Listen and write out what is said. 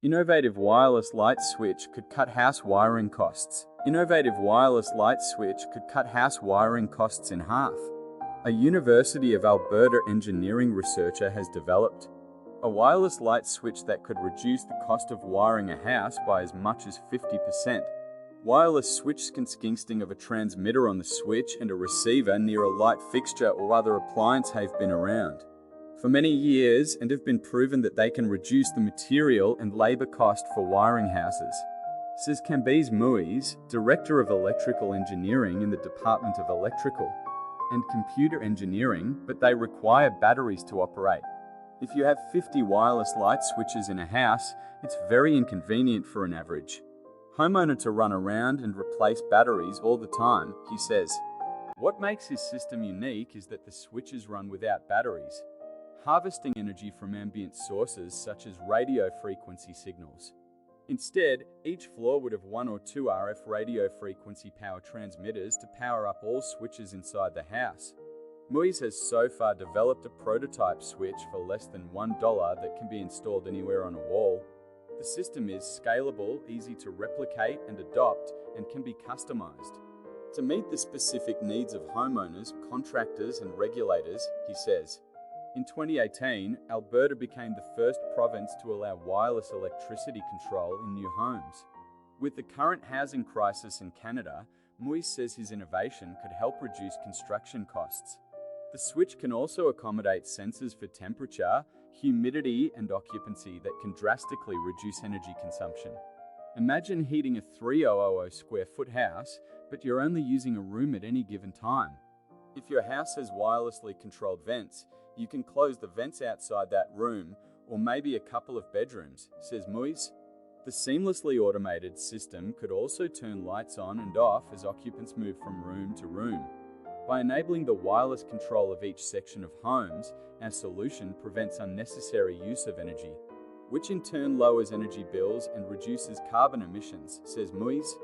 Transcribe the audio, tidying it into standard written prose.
Innovative wireless light switch could cut house wiring costs. Innovative wireless light switch could cut house wiring costs in half. A University of Alberta engineering researcher has developed a wireless light switch that could reduce the cost of wiring a house by as much as 50%. Wireless switch consisting of a transmitter on the switch and a receiver near a light fixture or other appliance have been around for many years and have been proven that they can reduce the material and labor cost for wiring houses, says Kambiz Muiz, Director of Electrical Engineering in the Department of Electrical and Computer Engineering, but they require batteries to operate. If you have 50 wireless light switches in a house, it's very inconvenient for an average homeowner to run around and replace batteries all the time, he says. What makes his system unique is that the switches run without batteries, harvesting energy from ambient sources such as radio frequency signals. Instead, each floor would have 1 or 2 RF radio frequency power transmitters to power up all switches inside the house. Muiz has so far developed a prototype switch for less than $1 that can be installed anywhere on a wall. The system is scalable, easy to replicate and adopt, and can be customized to meet the specific needs of homeowners, contractors, and regulators, he says. In 2018, Alberta became the first province to allow wireless electricity control in new homes. With the current housing crisis in Canada, Muiz says his innovation could help reduce construction costs. The switch can also accommodate sensors for temperature, humidity, and occupancy that can drastically reduce energy consumption. Imagine heating a 3,000 square foot house, but you're only using a room at any given time. If your house has wirelessly controlled vents, you can close the vents outside that room, or maybe a couple of bedrooms, says Muiz. The seamlessly automated system could also turn lights on and off as occupants move from room to room. By enabling the wireless control of each section of homes, our solution prevents unnecessary use of energy, which in turn lowers energy bills and reduces carbon emissions, says Muiz.